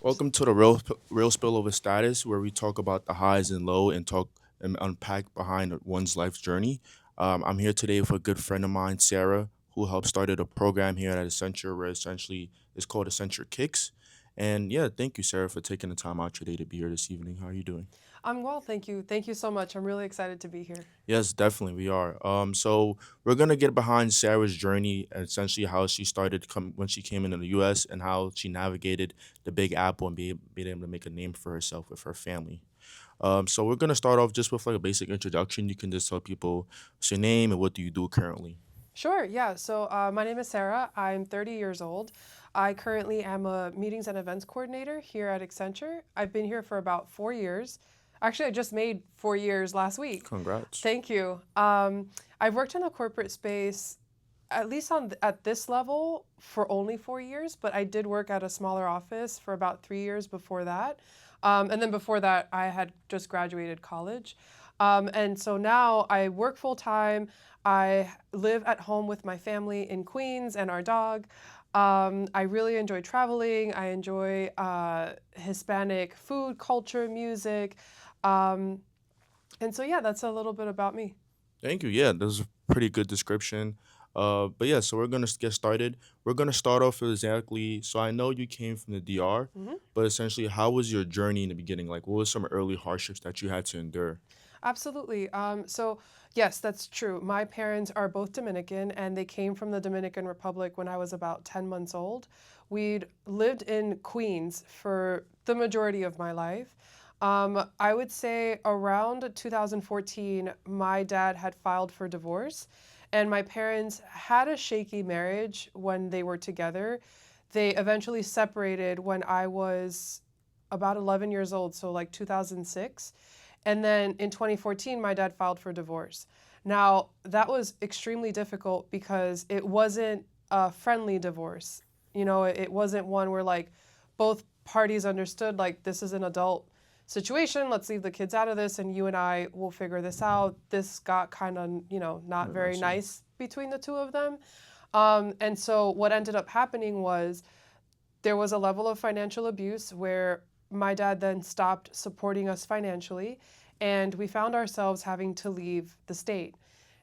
Welcome to the real spillover status, where we talk about the highs and low and talk and unpack behind one's life journey. I'm here today with a good friend of mine, Sarah, who helped started a program here at Accenture, where essentially it's called Accenture Kicks. And yeah, thank you, Sarah, for taking the time out your day to be here this evening. How are you doing? I'm well, thank you. Thank you so much. I'm really excited to be here. Yes, definitely we are. So we're gonna get behind Sarah's journey and essentially how she started when she came into the U.S. and how she navigated the Big Apple and being able to make a name for herself with her family. So we're gonna start off just with like a basic introduction. You can just tell people what's your name and what do you do currently. Sure, yeah. My name is Sarah. I'm 30 years old. I currently am a meetings and events coordinator here at Accenture. I've been here for about 4 years. Actually, I just made 4 years last week. Congrats. Thank you. I've worked in the corporate space at least at this level for only 4 years, but I did work at a smaller office for about 3 years before that. And then before that, I had just graduated college. And so now I work full time. I live at home with my family in Queens and our dog. I really enjoy traveling. I enjoy Hispanic food, culture, music. Um, and so, yeah, that's a little bit about me. Thank you. Yeah, that was a pretty good description. But yeah, so we're gonna get started. We're gonna start off with exactly. So I know you came from the DR, Mhm. but essentially, how was your journey in the beginning? Like, what was some early hardships that you had to endure? Absolutely. Yes, that's true. My parents are both Dominican, and they came from the Dominican Republic when I was about 10 months old. We'd lived in Queens for the majority of my life. I would say around 2014, my dad had filed for divorce, and my parents had a shaky marriage when they were together. They eventually separated when I was about 11 years old, so like 2006. And then in 2014, my dad filed for divorce. Now, that was extremely difficult because it wasn't a friendly divorce. It wasn't one where like both parties understood like this is an adult situation, let's leave the kids out of this and you and I will figure this out. This got kind of, not Yeah, very messy. nice between the two of them. And so what ended up happening was there was a level of financial abuse where my dad then stopped supporting us financially, and we found ourselves having to leave the state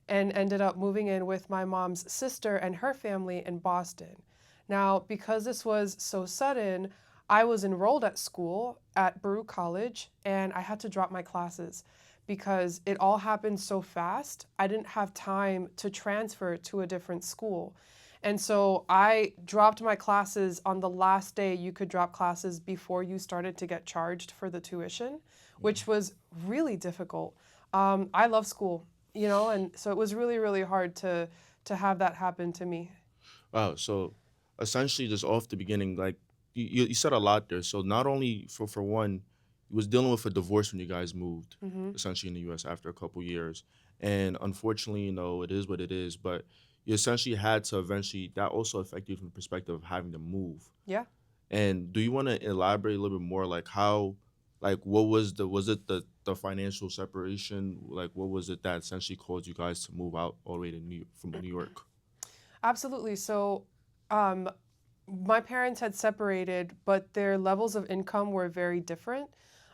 and ended up moving in with my mom's sister and her family in Boston. Now, because this was so sudden, I was enrolled at school at Baruch College and I had to drop my classes because it all happened so fast. I didn't have time to transfer to a different school. And so I dropped my classes on the last day you could drop classes before you started to get charged for the tuition, Yeah. which was really difficult. I love school, and so it was really, really hard to have that happen to me. Wow. So essentially, just off the beginning, like you said a lot there. So not only for one, you was dealing with a divorce when you guys moved, Hmm. essentially in the U.S. after a couple years, and unfortunately, it is what it is. But you essentially had to eventually that also affected you from the perspective of having to move. Yeah. And do you want to elaborate a little bit more, like how, like what was it the financial separation? Like what was it that essentially caused you guys to move out all the way to from New York? Absolutely. So, um, my parents had separated, but their levels of income were very different.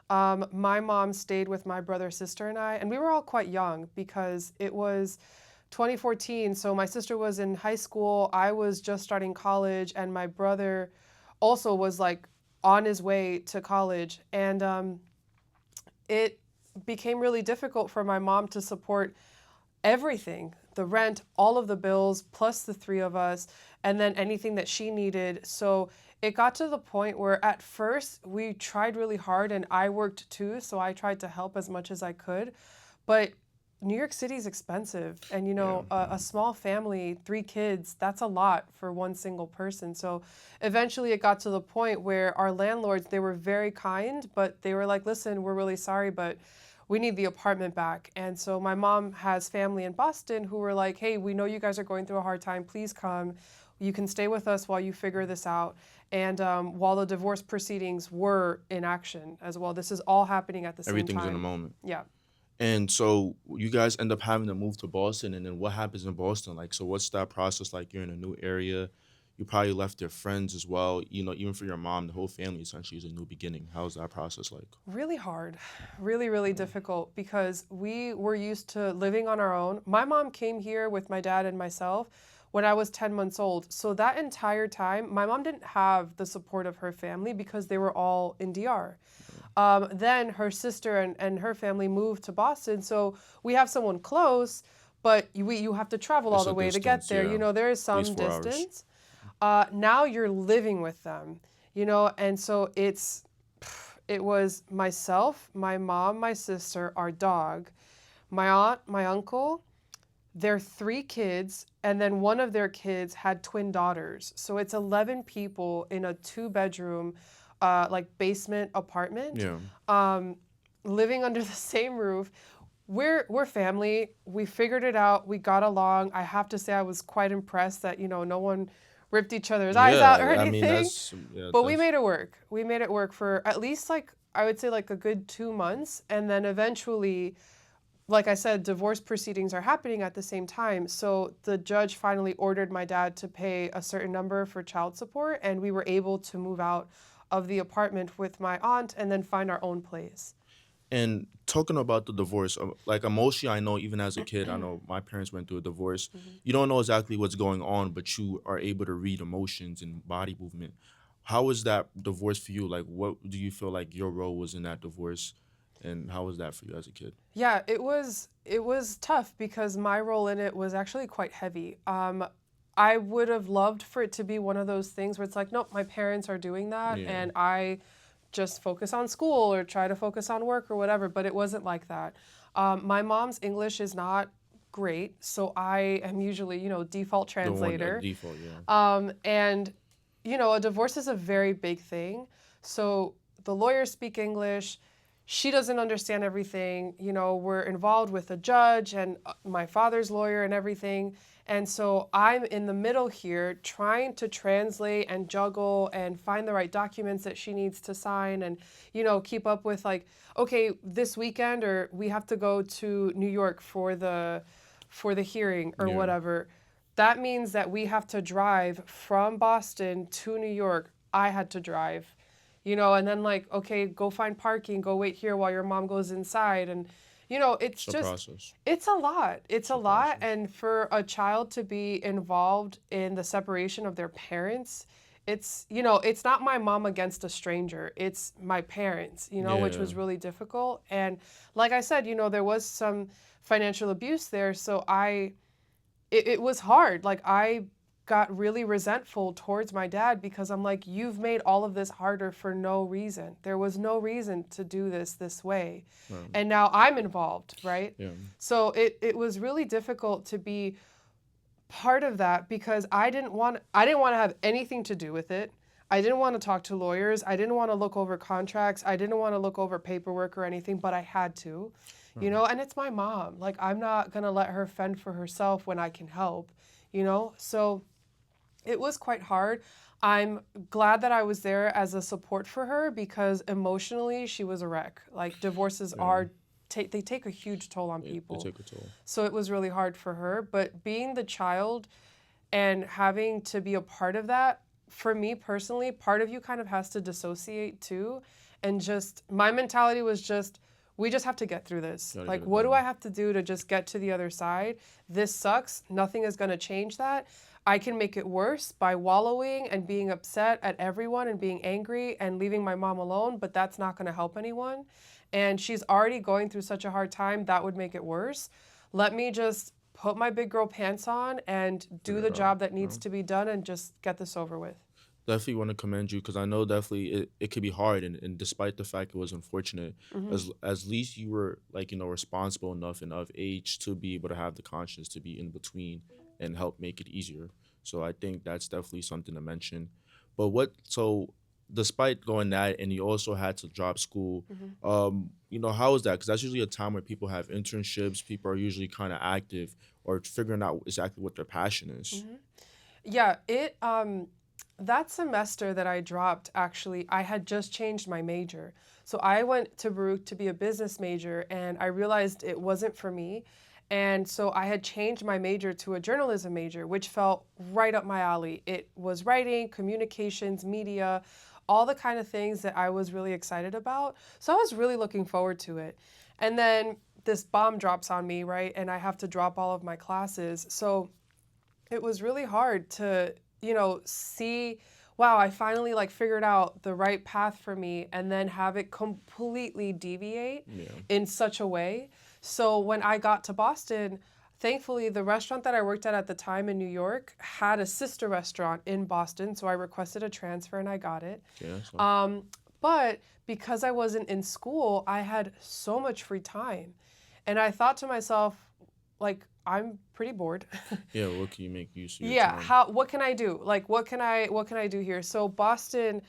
My mom stayed with my brother, sister, and I, and we were all quite young because it was 2014. So my sister was in high school, I was just starting college, and my brother also was like on his way to college. And it became really difficult for my mom to support everything, the rent, all of the bills, plus the three of us, and then anything that she needed. So it got to the point where at first we tried really hard and I worked too. So I tried to help as much as I could. But New York City is expensive. And, Yeah. a small family, three kids, that's a lot for one single person. So eventually it got to the point where our landlords, they were very kind, but they were like, listen, we're really sorry, but we need the apartment back. And so my mom has family in Boston who were like, hey, we know you guys are going through a hard time. Please come. You can stay with us while you figure this out. And while the divorce proceedings were in action as well, this is all happening at the same Everything's in the time. moment. Yeah. And so you guys end up having to move to Boston, and then what happens in Boston? Like, so what's that process like? You're in a new area, You probably left your friends as well. Even for your mom, the whole family essentially is a new beginning. How's that process like? Really hard, really, really difficult because we were used to living on our own. My mom came here with my dad and myself when I was 10 months old. So that entire time, my mom didn't have the support of her family because they were all in DR. Then her sister and her family moved to Boston. So we have someone close, but you have to travel all It's the a way to get distance, there. yeah. There is At least some 4 hours. distance. Now you're living with them, and so it was myself, my mom, my sister, our dog, my aunt, my uncle, their three kids, and then one of their kids had twin daughters. So it's 11 people in a two-bedroom, like basement apartment, Yeah. um, living under the same roof. We're family. We figured it out. We got along. I have to say I was quite impressed that, no one ripped each other's eyes out or Yeah, I mean anything. that's yeah, But we that's made it work. We made it work for at least like I would say like a good 2 months. And then eventually, like I said, divorce proceedings are happening at the same time. So the judge finally ordered my dad to pay a certain number for child support, and we were able to move out of the apartment with my aunt and then find our own place. And talking about the divorce, like emotionally, I know even as a kid, I know my parents went through a divorce. Mhm. You don't know exactly what's going on, but you are able to read emotions and body movement. How was that divorce for you? Like, what do you feel like your role was in that divorce, and how was that for you as a kid? Yeah, it was tough because my role in it was actually quite heavy. I would have loved for it to be one of those things where it's like, nope, my parents are doing that, Yeah, and I just focus on school or try to focus on work or whatever. But it wasn't like that. My mom's English is not great, so I am usually, default the one translator. default. Yeah, And a divorce is a very big thing. So the lawyers speak English. She doesn't understand everything. We're involved with a judge and my father's lawyer and everything. And so I'm in the middle here trying to translate and juggle and find the right documents that she needs to sign and, keep up with like, okay, this weekend or we have to go to New York for the hearing or yeah, whatever. That means that we have to drive from Boston to New York. I had to drive, and then like, okay, go find parking, go wait here while your mom goes inside. And, it's it's a just, process. it's a lot. It's It's a a lot. process. And for a child to be involved in the separation of their parents, it's not my mom against a stranger. It's my parents, which Yeah, was really difficult. And like I said, there was some financial abuse there. So it was hard. Like I got really resentful towards my dad because I'm like, you've made all of this harder for no reason. There was no reason to do this way. right. And now I'm involved, right? Yeah, So it was really difficult to be part of that because I didn't want to have anything to do with it. I didn't want to talk to lawyers. I didn't want to look over contracts. I didn't want to look over paperwork or anything, but I had to. right. And it's my mom. Like I'm not going to let her fend for herself when I can help, So it was quite hard. I'm glad that I was there as a support for her because emotionally she was a wreck. Like divorces Yeah, they take a huge toll on they people. take a toll. So it was really hard for her, but being the child and having to be a part of that, for me personally, part of you kind of has to dissociate too. And just my mentality was just, we just have to get through this. Gotta get Like, it what do done. I have to do to just get to the other side? This sucks. Nothing is going to change that. I can make it worse by wallowing and being upset at everyone and being angry and leaving my mom alone, but that's not going to help anyone. And she's already going through such a hard time, that would make it worse. Let me just put my big girl pants on and do Figure the it out. job that Yeah. needs to be done and just get this over with. Definitely want to commend you because I know definitely it could be hard, and despite the fact it was unfortunate, Hmm. as least you were like responsible enough and of age to be able to have the conscience to be in between and help make it easier. So I think that's definitely something to mention. But despite going that, and you also had to drop school, Hmm. how was that? Because that's usually a time where people have internships, people are usually kind of active or figuring out exactly what their passion is. Hmm. Yeah, that semester that I dropped, actually, I had just changed my major. So I went to Baruch to be a business major, and I realized it wasn't for me. And so I had changed my major to a journalism major, which felt right up my alley. It was writing, communications, media, all the kind of things that I was really excited about. So I was really looking forward to it. And then this bomb drops on me, right? And I have to drop all of my classes. So it was really hard to, see, wow, I finally like figured out the right path for me and then have it completely deviate Yeah. in such a way. So when I got to Boston, thankfully the restaurant that I worked at the time in New York had a sister restaurant in Boston, so I requested a transfer and I got it. Yeah. So Um, but because I wasn't in school, I had so much free time. And I thought to myself, like, I'm pretty bored. yeah, what can you make use of your Yeah, time? what can I do? Like what can I do here? So Boston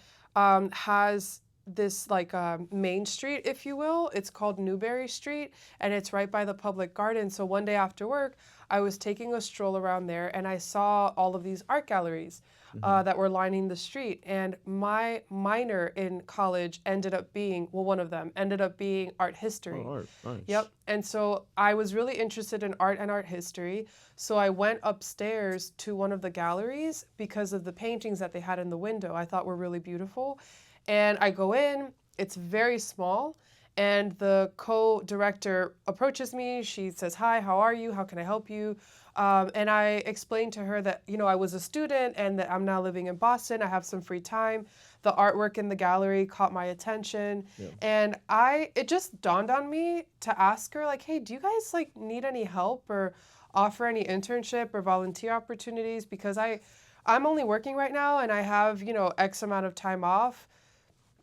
has this like main street, if you will. It's called Newberry Street and it's right by the public garden. So one day after work, I was taking a stroll around there and I saw all of these art galleries Mm-hmm. that were lining the street. And my minor in college ended up being, well, one of them ended up being art Oh, history. art, nice. Yep. And so I was really interested in art and art history. So I went upstairs to one of the galleries because of the paintings that they had in the window I thought were really beautiful. And I go in, it's very small. And the co director approaches me. She says, "Hi, how are you? How can I help you?" And I explained to her that, I was a student and that I'm now living in Boston. I have some free time. The artwork in the gallery caught my attention. Yeah. And it just dawned on me to ask her, like, hey, do you guys like need any help or offer any internship or volunteer opportunities? Because I'm only working right now and I have, X amount of time off.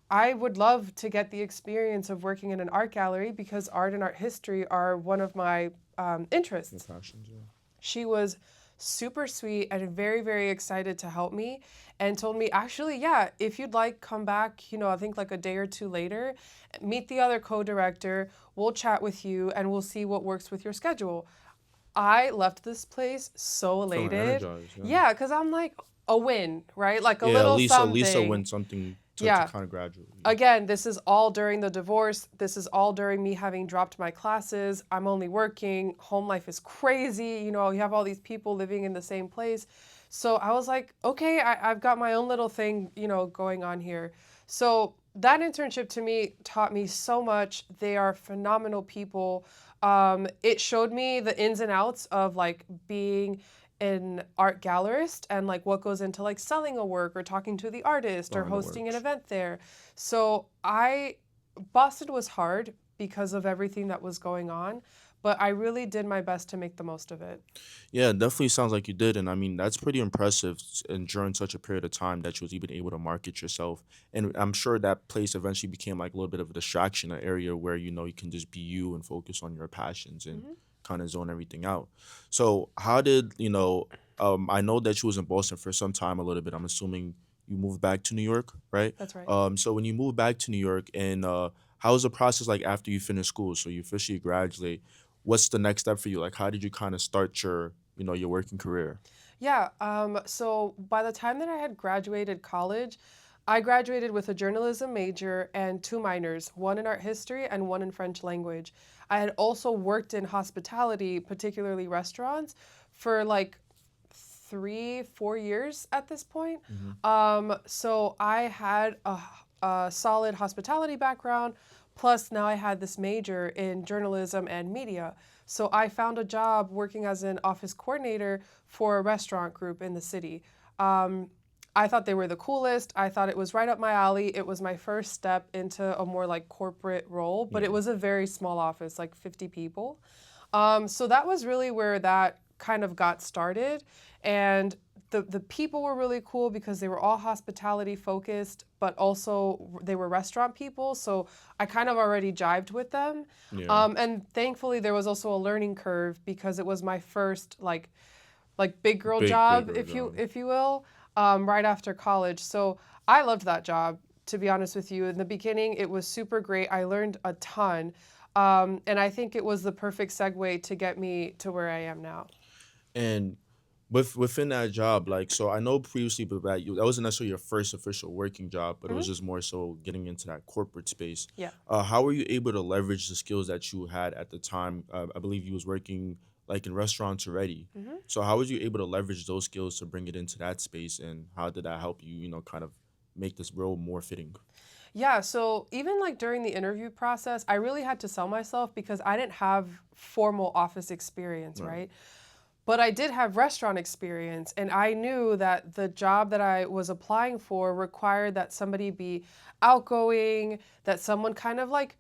I would love to get the experience of working in an art gallery because art and art history are one of my Your interests. passions, yeah. She was super sweet and very, very excited to help me and told me, actually, yeah, if you'd like, come back, I think like a day or two later, meet the other co director. We'll chat with you and we'll see what works with your schedule. I left this place so Feeling elated. energized, yeah. Yeah, because I'm like, a win, right? Like a Yeah, little at least a win something. something to Yeah. kind of graduate. Yeah. Again, this is all during the divorce. This is all during me having dropped my classes. I'm only working. Home life is crazy. You have all these people living in the same place. So I was like, okay, I've got my own little thing, going on here. So that internship to me taught me so much. They are phenomenal people. It showed me the ins and outs of like being an art gallerist and like what goes into like selling a work or talking to the artist or Behind the hosting an works. event there. So Boston was hard because of everything that was going on, but I really did my best to make the most of it. Yeah, it definitely sounds like you did, and I mean that's pretty impressive. And during such a period of time that you was even able to market yourself, and I'm sure that place eventually became like a little bit of a distraction, an area where you can just be you and focus on your passions and Hmm. kind of zone everything out. So how did you know? I know that you was in Boston for some time, a little bit. I'm assuming you moved back to New York, right? That's right. So when you moved back to New York, and how was the process like after you finished school? So you officially graduate. What's the next step for you? Like, how did you kind of start your working career? Yeah, so by the time that I had graduated college, I graduated with a journalism major and two minors, one in art history and one in French language. I had also worked in hospitality, particularly restaurants, for like 3, 4 years at this point. Hmm. So I had a solid hospitality background, plus now I had this major in journalism and media. So I found a job working as an office coordinator for a restaurant group in the city. Um, I thought they were the coolest. I thought it was right up my alley. It was my first step into a more like corporate role, but it Yeah. was a very small office, like 50 people. So that was really where that kind of got started. And the people were really cool because they were all hospitality focused, but also they were restaurant people. So I kind of already jived with them. Yeah. And thankfully, there was also a learning curve because it was my first like big girl job, Bigger if you job. if you will, right after college. So I loved that job. To be honest with you, in the beginning, it was super great. I learned a ton, and I think it was the perfect segue to get me to where I am now. And Within that job, like, so I know previously, but that wasn't necessarily your first official working job, but it was Hmm. just more so getting into that corporate space. Yeah. How were you able to leverage the skills that you had at the time? I believe you was working like in restaurants already. Hmm. So how was you able to leverage those skills to bring it into that space, and how did that help you, kind of make this role more fitting? Yeah, so even like during the interview process, I really had to sell myself because I didn't have formal office experience, Right. right? But I did have restaurant experience, and I knew that the job that I was applying for required that somebody be outgoing, that someone kind of like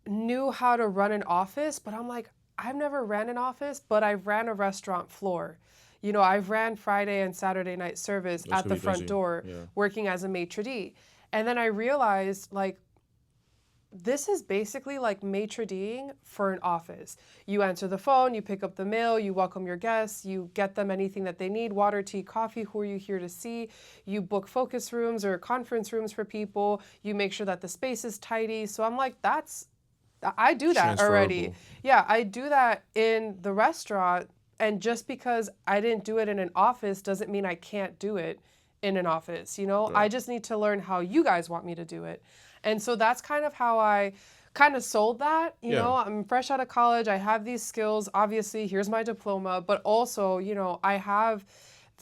knew how to run an office. But I'm like, I've never ran an office, but I've ran a restaurant floor. I've ran Friday and Saturday night service That's at gonna the be front busy. door Yeah. working as a maitre d'. And then I realized, like, this is basically like maitre ding for an office. You answer the phone, you pick up the mail, you welcome your guests, you get them anything that they need, water, tea, coffee, who are you here to see? You book focus rooms or conference rooms for people, you make sure that the space is tidy. So I'm like, I do It's that already. transferable. Yeah, I do that in the restaurant. And just because I didn't do it in an office doesn't mean I can't do it in an office. I Right. just need to learn how you guys want me to do it. And so that's kind of how I kind of sold that. Yeah. I'm fresh out of college. I have these skills. Obviously, here's my diploma. But also, I have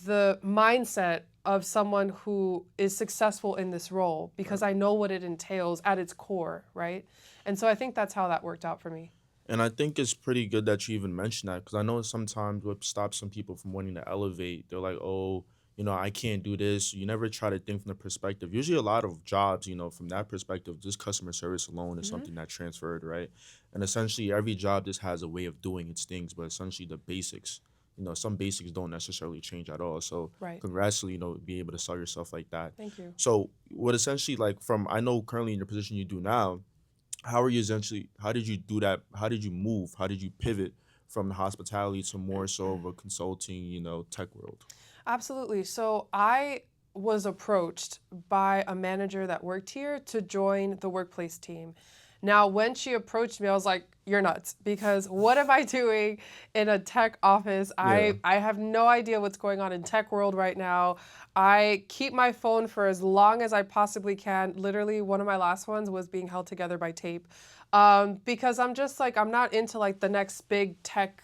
the mindset of someone who is successful in this role because Right. I know what it entails at its core, right? And so I think that's how that worked out for me. And I think it's pretty good that you even mentioned that, because I know sometimes what stops some people from wanting to elevate, they're like, oh, I can't do this. You never try to think from the perspective. Usually, a lot of jobs, from that perspective, just customer service alone is Hmm. something that transferred, right? And essentially, every job just has a way of doing its things, but essentially, the basics, some basics don't necessarily change at all. So, Right. congrats to, be able to sell yourself like that. Thank you. So, what essentially, like, I know currently in your position you do now, how did you do that? How did you move? How did you pivot from the hospitality to more so of a consulting, tech world? Absolutely. So I was approached by a manager that worked here to join the workplace team. Now, when she approached me, I was like, "You're nuts!" Because what am I doing in a tech office? Yeah. I have no idea what's going on in tech world right now. I keep my phone for as long as I possibly can. Literally, one of my last ones was being held together by tape, because I'm just like I'm not into like the next big tech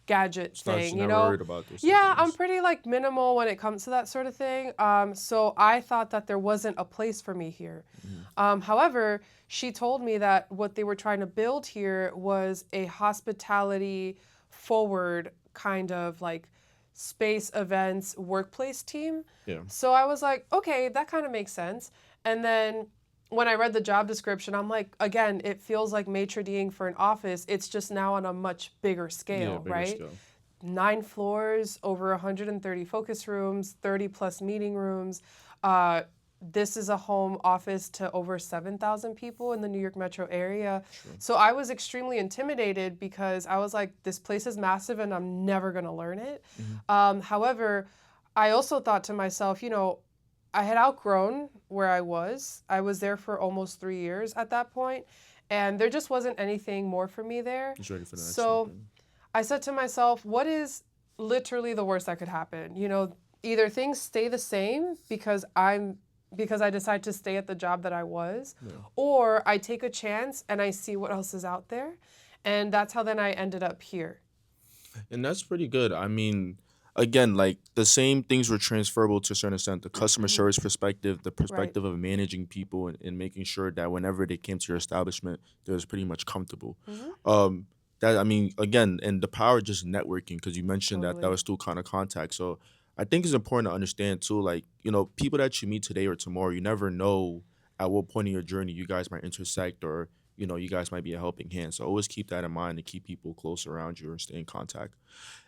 gadget It's not thing, you're not worried about those type of Yeah, I'm things. pretty like minimal when it comes to that sort of thing. So I thought that there wasn't a place for me here. Mhm. However, she told me that what they were trying to build here was a hospitality forward kind of like space events workplace team. Yeah. So I was like, okay, that kind of makes sense. And then when I read the job description, I'm like, again, it feels like maitre ding for an office. It's just now on a much bigger Yeah, scale, bigger right? scale. 9 floors, over 130 focus rooms, 30 plus meeting rooms. Uh, this is a home office to over 7,000 people in the New York metro area. True. So I was extremely intimidated because I was like, this place is massive and I'm never going to learn it. Hmm. However, I also thought to myself, I had outgrown where I was. I was there for almost 3 years at that point, and there just wasn't anything more for me there. Just ready for the next So something. I said to myself, what is literally the worst that could happen? Either things stay the same because I decide to stay at the job that I was, Yeah. or I take a chance and I see what else is out there. And that's how then I ended up here. And that's pretty good. I mean, again, like the same things were transferable to a certain extent. The customer service perspective, the Right. perspective of managing people, and making sure that whenever they came to your establishment, they was pretty much comfortable. Hmm. Um, that I mean, again, and the power of just networking, because you mentioned that Totally. was still kind of contact. So I think it's important to understand too, like, people that you meet today or tomorrow, you never know at what point in your journey you guys might intersect, or you guys might be a helping hand. So always keep that in mind and keep people close around you and stay in contact.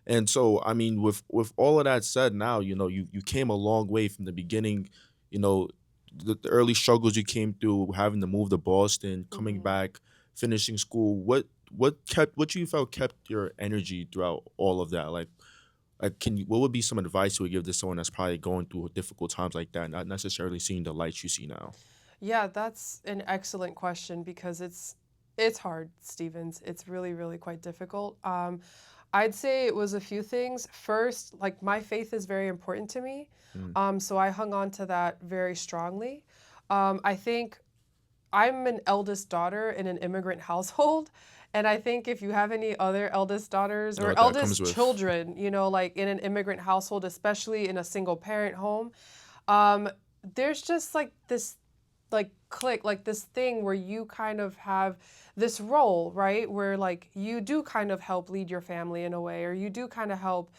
And so, I mean, with all of that said, now you came a long way from the beginning. You know, the early struggles you came through, having to move to Boston, coming Hmm. back, finishing school. What you felt kept your energy throughout all of that? Like, what would be some advice you would give to someone that's probably going through difficult times like that, not necessarily seeing the lights you see now? Yeah, that's an excellent question because it's hard, Stevens. It's really, really quite difficult. I'd say it was a few things. First, like my faith is very important to me. Mm. So I hung on to that very strongly. I think I'm an eldest daughter in an immigrant household. And I think if you have any other eldest daughters Know or what that comes eldest with. children, like in an immigrant household, especially in a single parent home, um, there's just like this like click, like this thing where you kind of have this role, right? Where like you do kind of help lead your family in a way, or you do kind of help,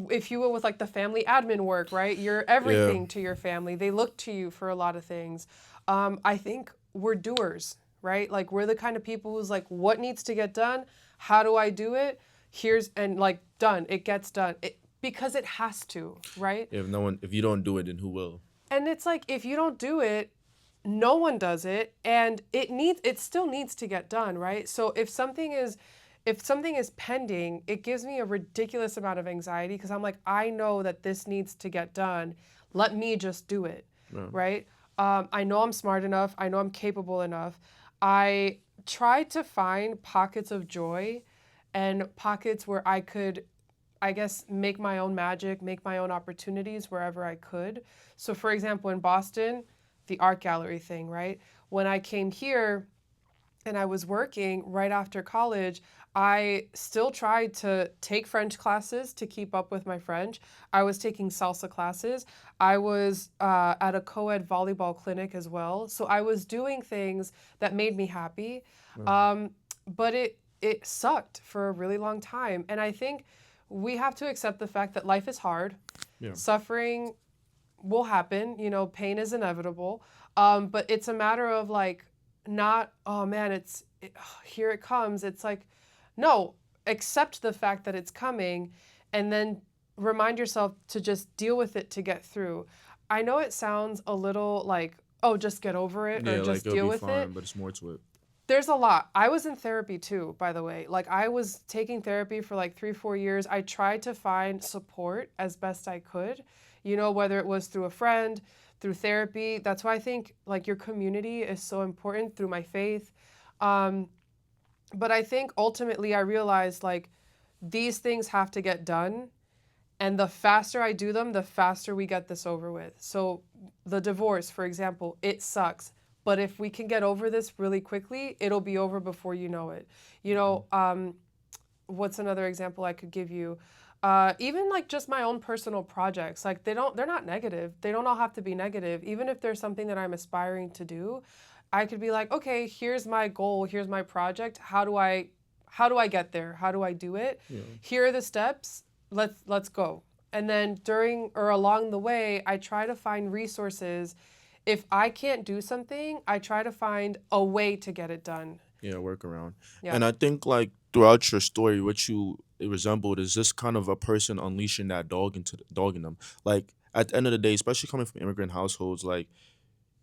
if you will, with like the family admin work, right? You're Yeah. everything to your family. They look to you for a lot of things. I think we're doers, right? Like we're the kind of people who's like, what needs to get done? How do I do it? Here's and like done. It gets done. Because it has to, right? If you don't do it, then who will? And it's like if you don't do it, no one does it, and it still needs to get done, right? So if something is pending, it gives me a ridiculous amount of anxiety because I'm like, I know that this needs to get done. Let me just do it, Yeah. right? I know I'm smart enough. I know I'm capable enough. I try to find pockets of joy and pockets where I could, I guess, make my own magic, make my own opportunities wherever I could. So, for example, in Boston, the art gallery thing, right? When I came here and I was working right after college, I still tried to take French classes to keep up with my French. I was taking salsa classes. I was at a co ed volleyball clinic as well. So I was doing things that made me happy. Yeah. But it sucked for a really long time. And I think we have to accept the fact that life is hard. Yeah. Suffering will happen, pain is inevitable. But it's a matter of like, not, oh man, here it comes. It's like, no, accept the fact that it's coming and then remind yourself to just deal with it to get through. I know it sounds a little like, oh, just get over it or Yeah, like just it'll deal be with it. fine, but it's more to it. There's a lot. I was in therapy too, by the way. Like I was taking therapy for like 3, 4 years. I tried to find support as best I could, whether it was through a friend, through therapy. That's why I think like your community is so important, through my faith. Um, but I think ultimately I realized like these things have to get done. And the faster I do them, the faster we get this over with. So the divorce, for example, it sucks. But if we can get over this really quickly, it'll be over before you know it. What's another example I could give you? Even like just my own personal projects, like they're not negative. They don't all have to be negative. Even if there's something that I'm aspiring to do, I could be like, okay, here's my goal, here's my project. How do I get there? How do I do it? Yeah. Here are the steps. Let's go. And then during or along the way, I try to find resources. If I can't do something, I try to find a way to get it done. Yeah, workaround. Yeah. And I think like throughout your story, what you resembled is just kind of a person unleashing that dog in them. Like at the end of the day, especially coming from immigrant households, like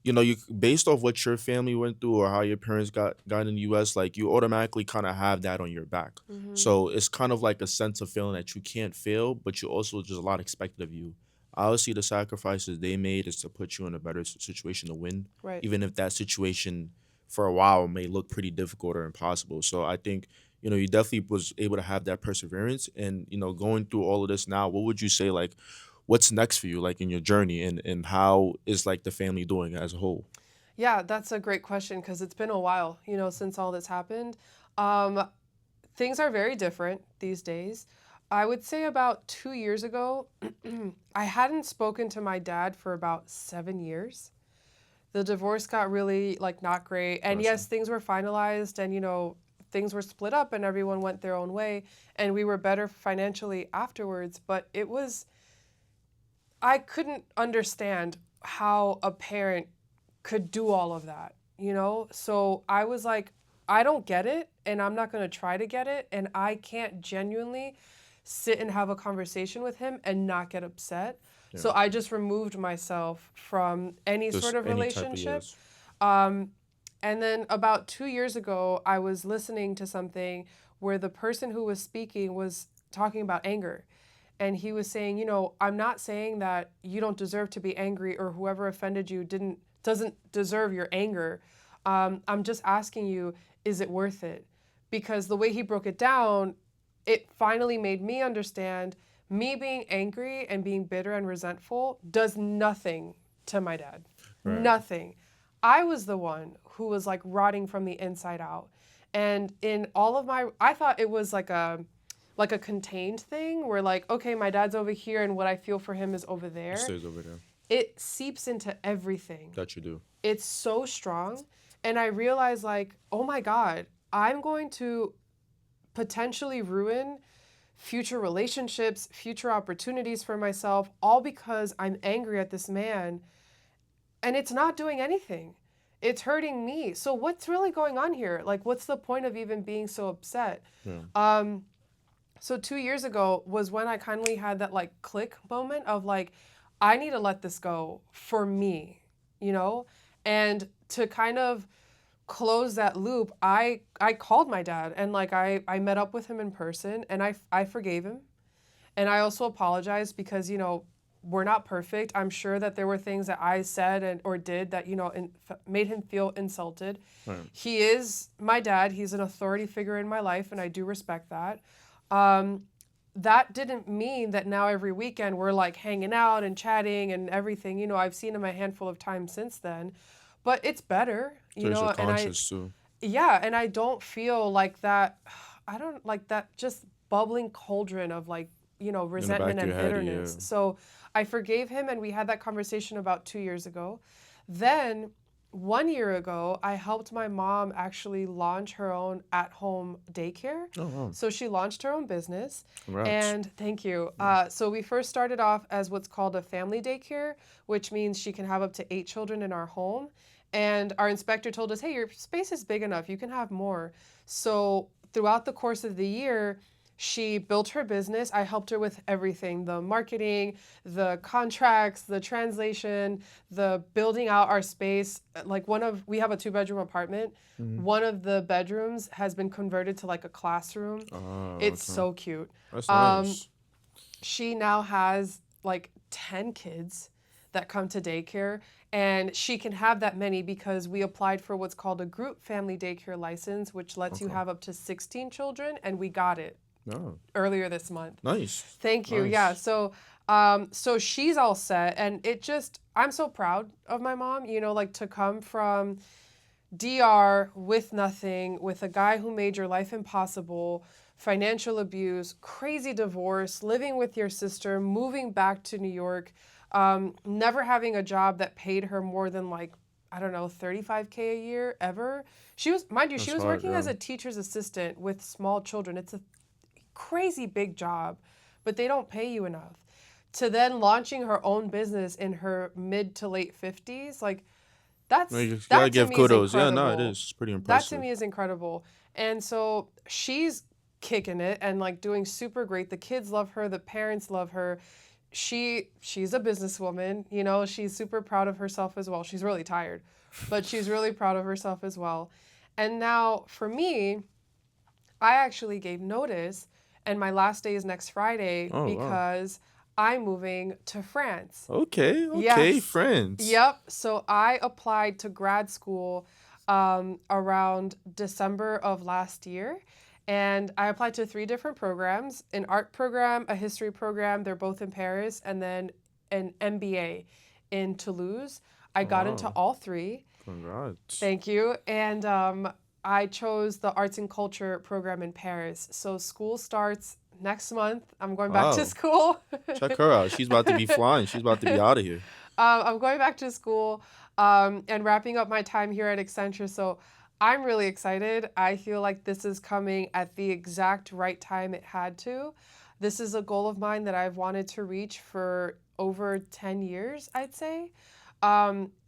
you based off what your family went through or how your parents got in the US, like you automatically kind of have that on your back. Mm-hmm. So it's kind of like a sense of feeling that you can't fail, but you also just a lot expected of you. Obviously, the sacrifices they made is to put you in a better situation to win, Right. even if that situation for a while may look pretty difficult or impossible. So I think you definitely was able to have that perseverance, and going through all of this now, what would you say like what's next for you like in your journey, and how is like the family doing as a whole? Yeah, that's a great question because it's been a while, since all this happened. Um, Things are very different these days. I would say about 2 years ago, I hadn't spoken to my dad for about 7 years. The divorce got really like not great. And Gotcha. yes, things were finalized and things were split up and everyone went their own way and we were better financially afterwards, but I couldn't understand how a parent could do all of that. So I was like, I don't get it and I'm not going to try to get it and I can't genuinely sit and have a conversation with him and not get upset. Yeah. So I just removed myself from any Just sort of any type of relationship. yes. Um, and then about 2 years ago, I was listening to something where the person who was speaking was talking about anger. And he was saying, I'm not saying that you don't deserve to be angry or whoever offended you doesn't deserve your anger. I'm just asking you, is it worth it? Because the way he broke it down, it finally made me understand me being angry and being bitter and resentful does nothing to my dad. Right. Nothing. I was the one who was like rotting from the inside out. And in all of my I thought it was like a contained thing where like okay, my dad's over here and what I feel for him is over It there. stays over there. It seeps into everything. That you do. It's so strong and I realized like, "Oh my god, I'm going to potentially ruin future relationships, future opportunities for myself, all because I'm angry at this man and it's not doing anything. It's hurting me. So what's really going on here? Like what's the point of even being so upset?" Yeah. So 2 years ago was when I kindly had that like click moment of like, I need to let this go for me, you know? And to kind of close that loop, I called my dad and like I met up with him in person and I forgave him. And I also apologized because, we're not perfect. I'm sure that there were things that I said and or did that, made him feel insulted. Right. He is my dad. He's an authority figure in my life and I do respect that. Um, that didn't mean that now every weekend we're like hanging out and chatting and everything. I've seen him a handful of times since then, but it's better, So it's your and conscious too. yeah, and I don't feel like that. I don't like that just bubbling cauldron of like, In the resentment back of your and head, yeah. bitterness. So I forgave him and we had that conversation about 2 years ago. Then 1 year ago, I helped my mom actually launch her own at home daycare. Oh wow. So she launched her own business. Congrats. And thank you. Yeah. So we first started off as what's called a family daycare, which means she can have up to 8 children in our home. And our inspector told us, hey, your space is big enough. You can have more. So throughout the course of the year, she built her business. I helped her with everything, the marketing, the contracts, the translation, the building out our space. Like we have a 2 bedroom apartment. Mm-hmm. One of the bedrooms has been converted to like a classroom. Oh, It's okay. so cute. That's Um, nice. she now has like 10 kids that come to daycare, and she can have that many because we applied for what's called a group family daycare license, which lets you Okay. have up to 16 children, and we got it Oh, earlier this month. nice. Thank you. Yeah. Nice. So she's all set, and I'm so proud of my mom. Like to come from DR with nothing, with a guy who made your life impossible, financial abuse, crazy divorce, living with your sister, moving back to New York, never having a job that paid her more than like, I don't know, 35K a year ever. Mind you, she That's was hard, working yeah. as a teacher's assistant with small children. It's a crazy big job, but they don't pay you enough. To then launching her own business in her mid to late 50s, like No, you just gotta that to give me is kudos. Yeah, no, it is. incredible. It's pretty That to impressive. me is incredible. And so she's kicking it and like doing super great. The kids love her, the parents love her. She's a businesswoman, she's super proud of herself as well. She's really tired, but she's really proud of herself as well. And now for me, I actually gave notice and my last day is next Friday Oh wow. because I'm moving to France. Okay, okay, Yes. friends. Yep. So I applied to grad school around December of last year. And I applied to 3 different programs, an art program, a history program. They're both in Paris, and then an MBA in Toulouse. I got into Wow. all 3. Congrats. Thank you. And I chose the arts and culture program in Paris. So school starts next month. I'm going back to Wow. school. Check her out. She's about to be flying. She's about to be out of here. I'm going back to school and wrapping up my time here at Accenture. So I'm really excited. I feel like this is coming at the exact right time it had to. This is a goal of mine that I've wanted to reach for over 10 years, I'd say.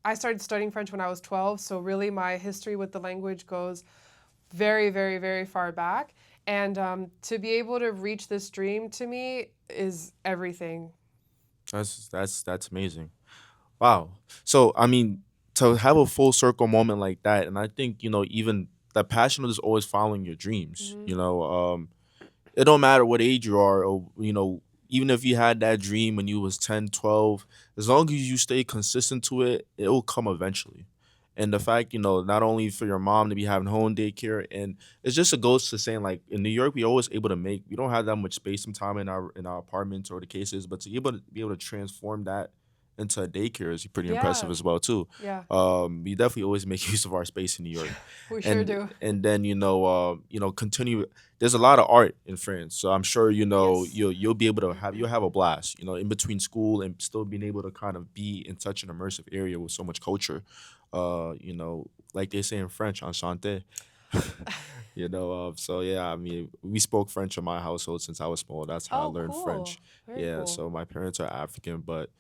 I started studying French when I was 12, so really my history with the language goes very, very, very far back. And to be able to reach this dream to me is everything. That's amazing. Wow. So I mean, to have a full circle moment like that, and I think even the passion is always following your dreams. Mhm. It don't matter what age you are, or even if you had that dream when you was 10, 12, as long as you stay consistent to it, it will come eventually. And the fact, not only for your mom to be having home daycare, and it's just a goes to saying, like, in New York, we always able to make, we don't have that much space sometime in our apartments or the cases, but to be able to transform that into a daycare is pretty impressive Yeah. as well too. Yeah. We definitely always make use of our space in New York, We sure and do. then continue. There's a lot of art in France, so I'm sure Yes. you'll be able to you'll have a blast, in between school and still being able to kind of be in such an immersive area with so much culture. Like they say in French, enchanté. So yeah, I mean, we spoke French in my household since I was small. That's how I Oh, learned cool. French. Very Yeah, cool. so my parents are African, but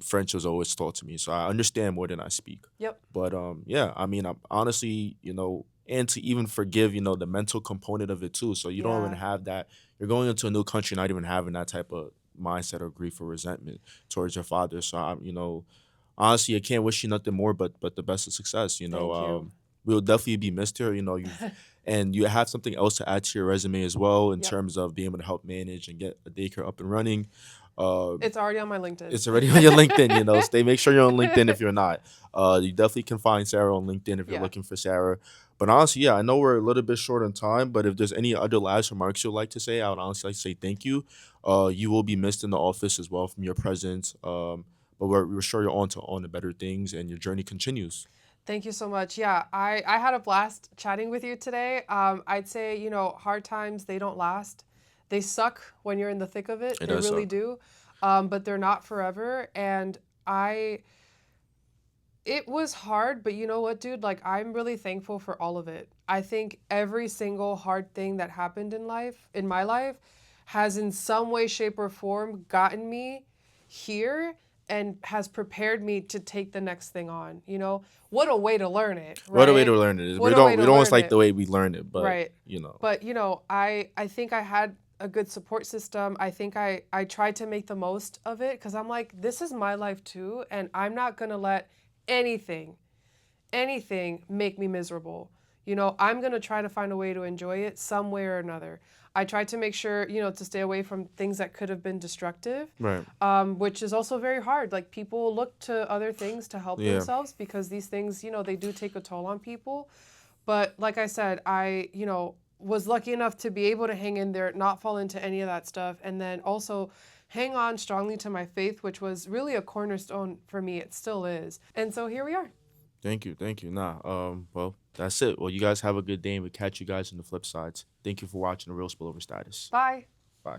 French was always taught to me, so I understand more than I speak. Yep. But yeah, I mean, I'm honestly, and to even forgive, the mental component of it too. So you don't even Yeah. have that. You're going into a new country, not even having that type of mindset or grief or resentment towards your father. So honestly, I can't wish you nothing more but the best of success. Thank you. We'll definitely be missed here. You have something else to add to your resume as well in Yep. terms of being able to help manage and get a daycare up and running. Um, It's already on my LinkedIn. it's already on your LinkedIn. Stay. Make sure you're on LinkedIn if you're not. You definitely can find Sarah on LinkedIn if you're Yeah. looking for Sarah. But honestly, yeah, I know we're a little bit short on time. But if there's any other last remarks you'd like to say, I would honestly like to say thank you. You will be missed in the office as well from your presence. But we're sure you're on to better things, and your journey continues. Thank you so much. Yeah, I had a blast chatting with you today. I'd say, hard times, they don't last. They suck when you're in the thick of it. It They does really suck. do. But they're not forever. And I, it was hard, but you know what, dude? Like, I'm really thankful for all of it. I think every single hard thing that happened in my life, has in some way, shape, or form gotten me here and has prepared me to take the next thing on. What a way to learn it, What a way to right? learn it. What a way We to don't always learn like the it, way we learn it, but right? you know. But I think I had a good support system. I think I tried to make the most of it because I'm like, this is my life too, and I'm not gonna let anything make me miserable. I'm going to try to find a way to enjoy it some way or another. I tried to make sure, to stay away from things that could have been destructive, Right. which is also very hard. Like, people look to other things to help Yeah. themselves because these things, they do take a toll on people. But like I said, I, was lucky enough to be able to hang in there, not fall into any of that stuff, and then also hang on strongly to my faith, which was really a cornerstone for me. It still is. And so here we are. Thank you. Thank you. Nah. Well, that's it. Well, you guys have a good day, and we'll catch you guys on the flip sides. Thank you for watching the Real Spillover Status. Bye. Bye.